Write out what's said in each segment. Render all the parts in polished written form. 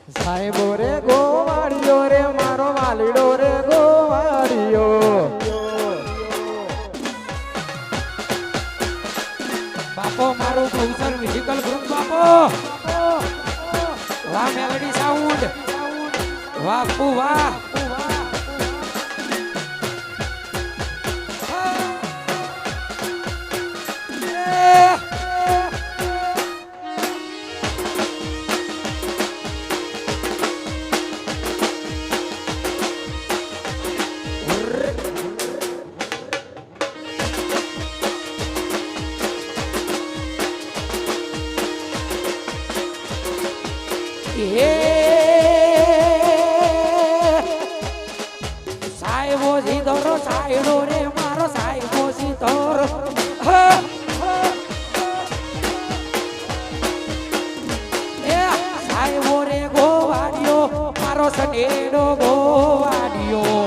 સાહેબો રે ગોવાળિયો રે મારો વાલીડો રે ગોવાળિયો બાપો મારું કૌશલ મ્યુઝિકલ ગ્રુપ બાપો વાહ મેલોડી સાઉન્ડ વાહ પુ વાહ સાહેબો સીધો સાયડો રે મારો સાહેબો સીધો સાહેબો રે ગોવાડિયો મારો સનેડો ગોવાડિયો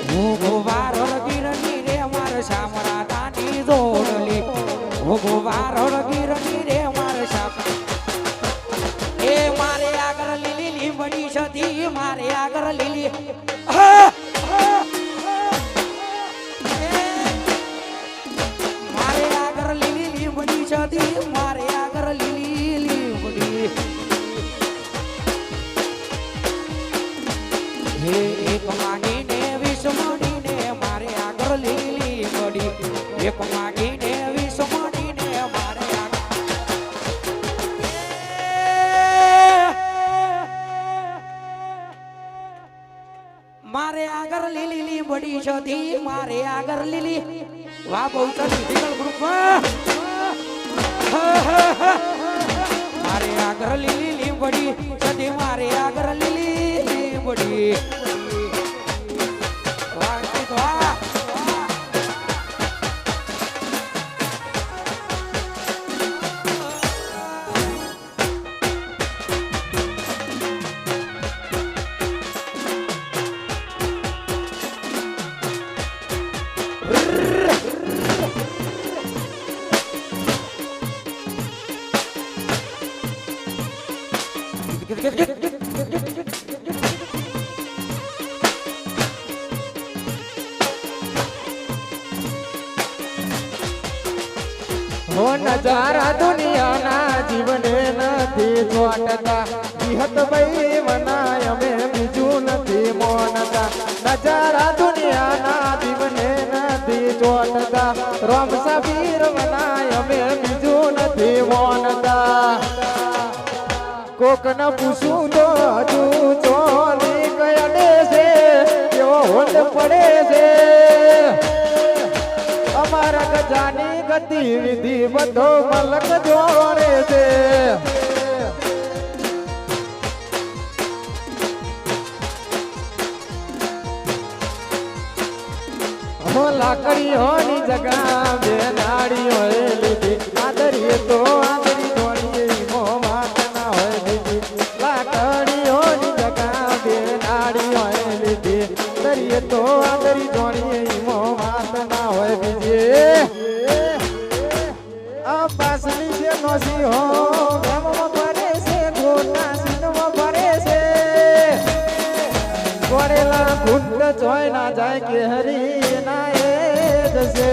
હું ગોવારો ગીરની રે મારો શામરા તાની જોડલી હું ગોવારો ગીરની રે મારો શામ એ મારે આગળ લીલી લીંબડી છતી મારે આગળ લીલી મારે આગળ લીલી લીંબડી છતી મારે આગળ લીલી લીંબડી હે એક માગીને વિષમડીને મારે આગળ લીલી લીંબડી એક માગીને વિષમડીને મારે મારે આગળ લીલી લીંબડી છતી મારે આગળ લીલી વાહ બહુ મ્યુઝિકલ ગ્રુપ મારે આગળ લીલી લીંબડી છતી મારે આગળ લીલી લીંબડી વાહ વાહ હો નજારા દુનિયાના જીવને નથી ચોટતા વિહત ભાઈ મનાય અમે બીજું નથી મોનતા નજારા દુનિયાના જીવને નથી ચોટતા રોમ સાબીર મનાય અમે બીજું નથી મોનતા કોક ન પૂછું તો હજુ ચોલી કયા દેશે કેવો હોલ પડે છે અમારા ગજાની ગતિવિધિ બધો મલક જોડે છે લાકડીઓની જગા બે નાડીઓ લીધી આદરીએ તો આદરી ધોણીએ મો માત ના હોય લીધી લાકડીઓની જગા બે નાડીઓ લીધી આદરીએ તો આદરી ધોણીએ મો માત ના હોય બીજી આ પાસની છે નોસી હો ગામમાં ભરે છે ગોટા સીનમાં ભરે છે ગોળેલા ગુંડ જોઈ ના જાય કે હરી ના એ જશે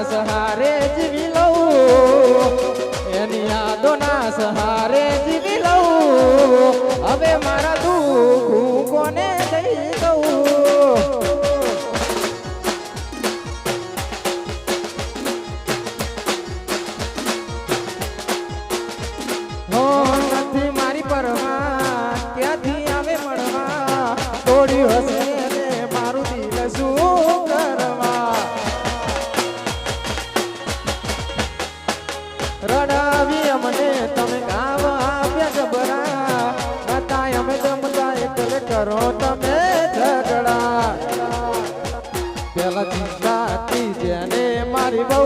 સહારે જીવી લઉં એની યાદોના સહારે જીવી લઉં હવે મારા દુઃખ કોને દઈ દઉં કરો તમે ઝઘડા પેલા ચિંતા હતી જેને મારી બહુ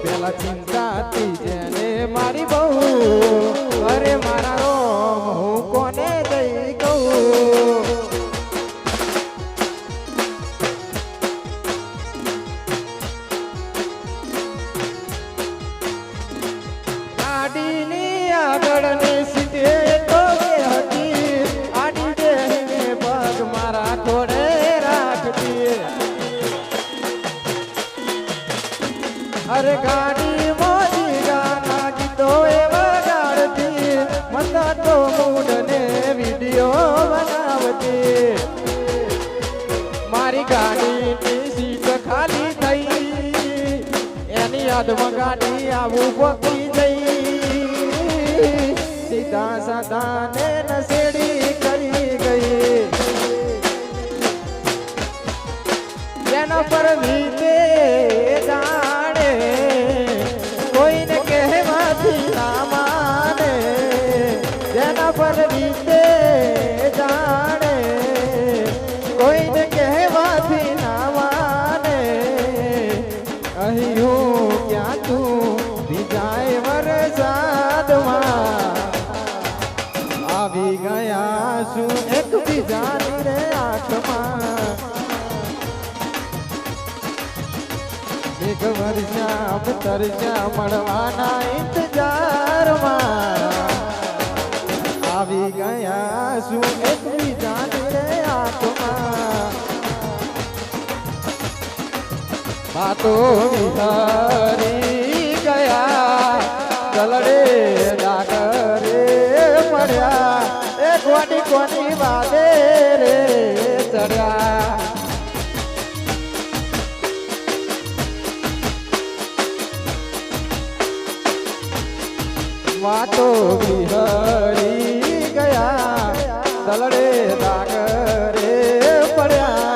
પેલા ચિંતા હતી જેને મારી બહુ અરે મારા રોમ હું કોને દઈ કહું ગાડીની આગળની સીટે તો એ હતી આડી બેહીને પગ મારા થોડે રાખતી અરે ગાડી મોજી ગાના ગીતો એ વગાડતી મતા તો મૂડને વિડીયો બનાવતી મારી ગાડીની સીટ ખાલી થઈ એની યાદમાં ગાડી આવું પકી જઈ સીધા સાધા ને નસેડી કરી ગઈ જેના પર વીતે જાણે કોઈને કહેવાથી ના માને જેના પર વીતે જાણે કોઈને કહેવાથી ના માને અહીં હું ક્યાં તું ભીજાય વરસાદમાં આવી ગયા શું એક બીજાની રે આંખમાં એક વર્ષા તરસ્યા મળવાના ઇંતજારમાં આવી ગયા શું એક બીજાની રે આંખમાં વાતો વિહરી ગયા ગલડે ડાગરે પડ્યા એ કોની કોની વાદે રે ચડ્યા વાતો વિહરી ગયા દલડે ડાગરે પડ્યા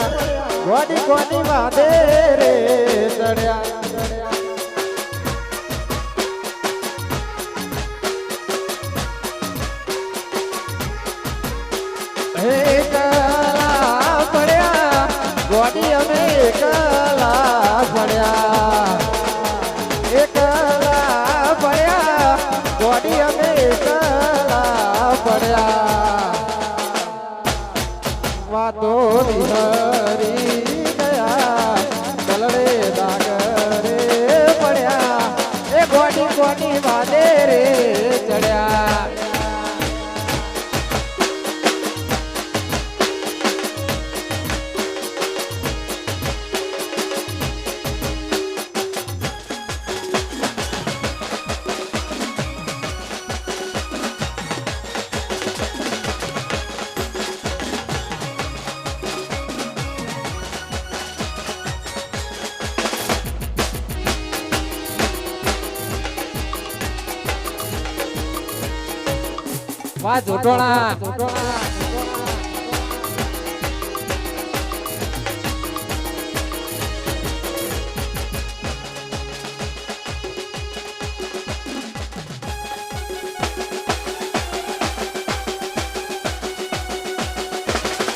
કોની કોની વાદે રે ચડ્યા એકલા પડ્યા ગોડી અમે એકલા પડ્યા એકલા પડ્યા ગોડી અમે એકલા પડ્યા વાતો વિહરી ગયા દલડે દાગરે પડ્યા એ ગોડી ગોડી વાદે રે ચડ્યા વાહ જોટોણા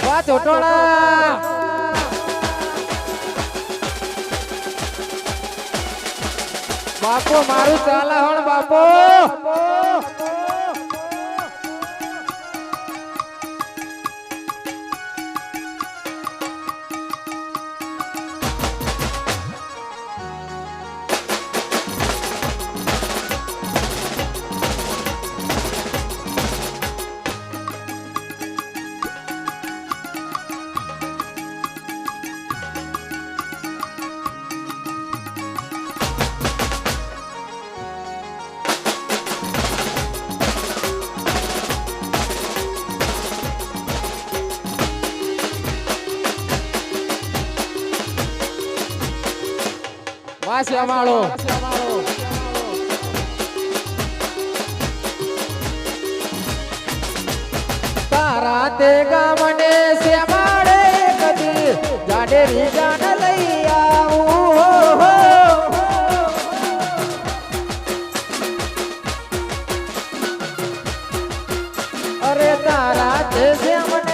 વાહ જોટોણા બાપો મારું ચાલાહણ બાપો વાહ શ્યામાળો તારા તે ગામને શ્યામાળે કદી જાડેરી જાન લઈ આવું અરે તારા તે શ્યામને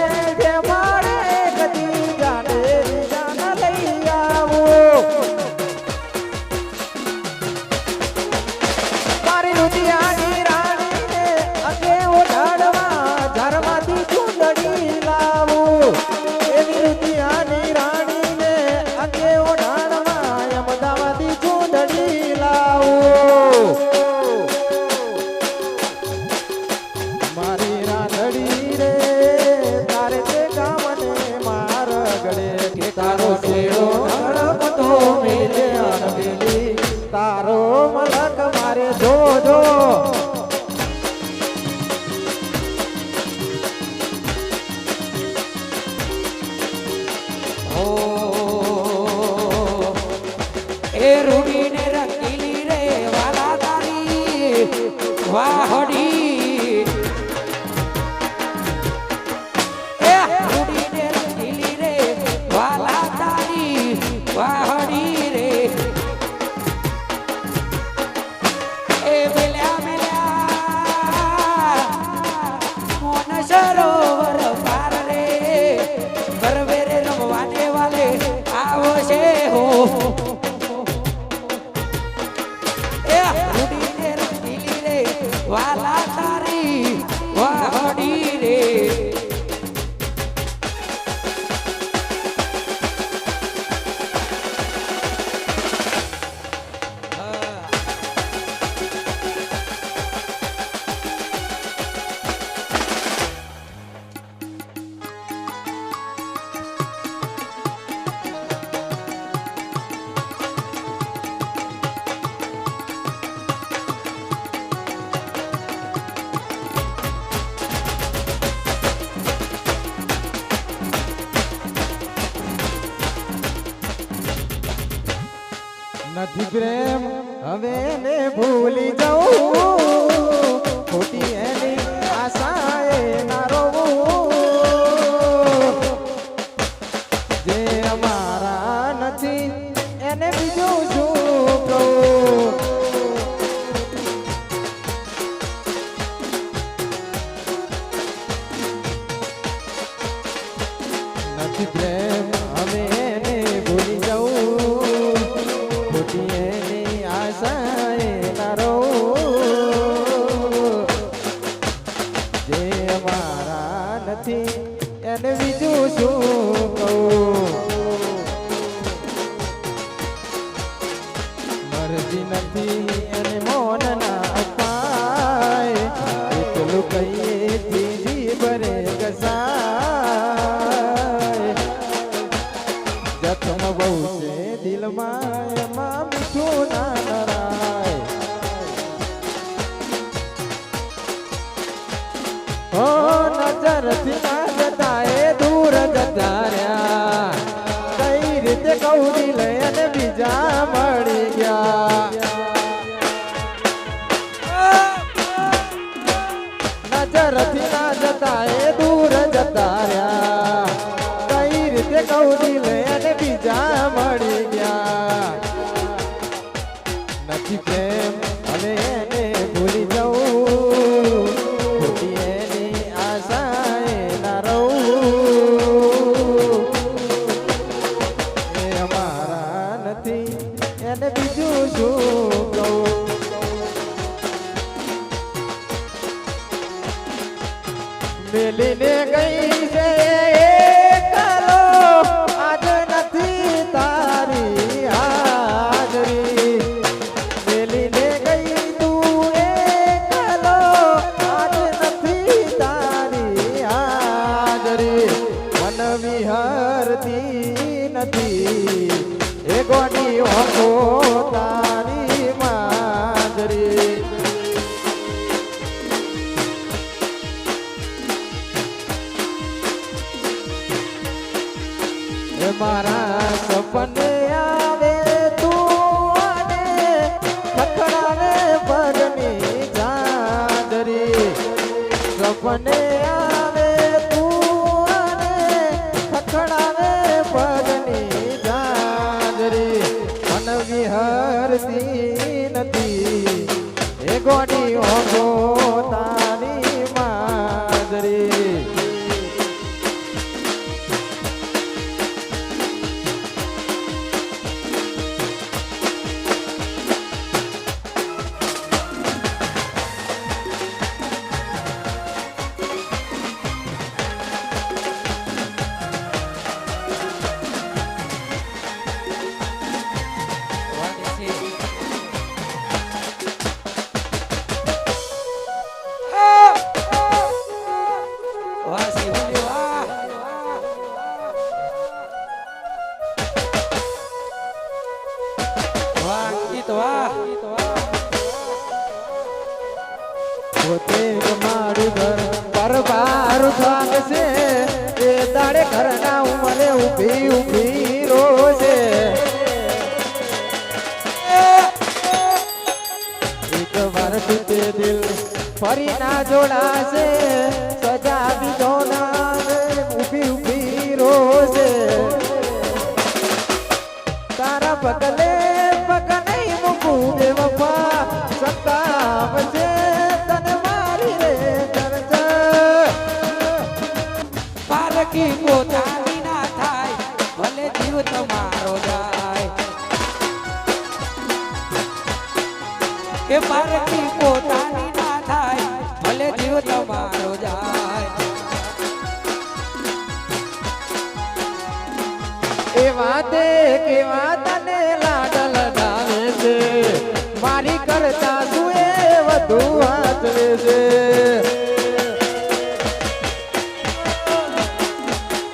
વાહડી એ ઉડીને રંગીલી રે વાલા તારી વાહડી રે એ મેલ્યા મેલ્યા મોન સરોવર પાર રે ગરવે રે રમવાને વાલે આવો છે હો એ ઉડીને રંગીલી રે વાલા તારી વાહડી રે નથી પ્રેમ હવે ને ભૂલી જાઉં ખોટી એની આશાએ ના રોવું જે અમારા નથી એને બીજું શું કહું નથી પ્રેમ હવે એને ભૂલી જાઉં ખોટી એની આશાએ ના રહું જે અમારા નથી એને બીજું શું કહું મરજી નથી એને મોન ના અપાય એટલું કહીએ જીજી ભરે કસાય જખમ બહુ છે દિલમાં એમાં મીઠું ના નરાય હો નજરથી ના જતા એ દૂર જતા રહ્યા કઈ રીતે કહું દિલ અને બીજા મળી ગયા નજરથી ના જતા એ દૂર જતા રહ્યા કઈ રીતે કહું દિલ અને બીજા મળી ગયા નથી પ્રેમ હવે એને ભૂલી જાઉં ખોટી એની આશાએ ના રહું એ અમારા નથી એને બીજું શું કહું મેલીને ગઈ છે એકલો આજ નથી તારી હાજરી મેલીને ગઈ તું એકલો આજ નથી તારી હાજરી મન વિહરતી નથી એ ગોડી હોતો તારી માજરી મારા સપને આવે તું અને ખખડાવે પગની ચાદરી સપને આવે તું અને ખખડાવે પગની ચાદરી મન વિહરતી નથી એ ગોડી હોગો તારી માદરી પોતે મારું ઘર પરબાર ભાગશે એ દાડે ઘરના ઉમરે ઊભી ઊભી રોશે એક વાર તૂટે દિલ ફરી ના જોડાશે સજા બીજો ના ઊભી ઊભી રોશે તારા પગલે પગ નહીં મૂકું બેવફા સતાવજે તને મારી રે ચર્ચ પારકી પોતાની ના થાય ભલે જીવ તમારો જાય કે પારકી પોતાની ના થાય ભલે જીવ તમારો જાય એ વાતે કેવા તને લાડ લડાવે છે મારી કરતા શું એ વધુ હાચવે છે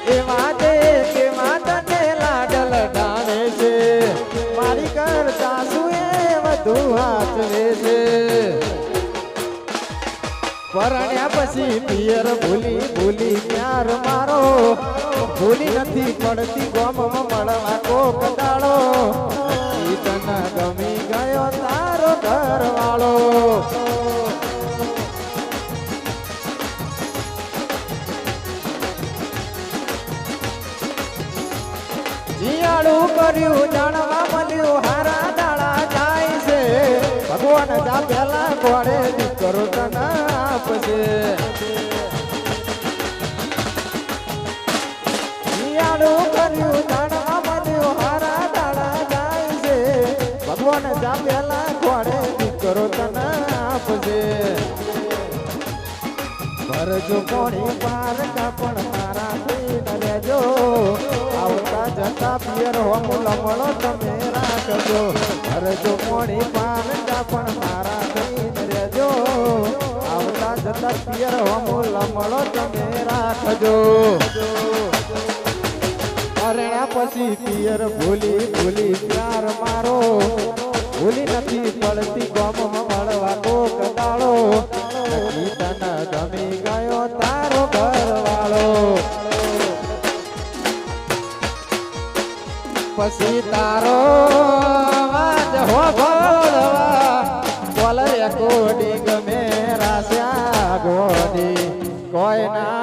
એ વાતે કેવા તને લાડ લડાવે છે મારી કરતા શું એ વધુ હાચવે છે પરણ્યા પછી પિયર ભૂલી ભૂલી પ્યાર મારો ભૂલી નથી પડતી ગોમમાં મળવા કોક દાડો ઈ તને ગમી ગયો તારો ઘરવાળો જીયાળું કર્યું જાણવા મળ્યું હારા દાડા જાય છે ભગવાન જા પેલા ઘોડે દીકરો તને આપશે જીયાળું કર્યું જાણવા મળ્યું હારા દાડા જાય છે ભગવાન જા પેલા ઘોડે દીકરો તને આપશે ભરજો કોણી પાર કાપણ મારા થઈને લેજો આવતા જતા પિયર હોમું લમણો તમે રાખજો ભરજો કોણી પાર કાપણ મારા થઈને લેજો આવતા જતા પિયર હોમું લમણો તમે રાખજો પરણ્યા પછી પિયર ભૂલી ભૂલી પ્યાર મારો ભૂલી નથી પડતી ગોમમાં મળવા કોક દાડો નક્કી તને ગમી ગયો તારો ઘરવાળો પછી તારો અવાજ હોભળવા બોલ રેકોર્ડિંગ મેરા શ્યા ગોડી કોઈ ના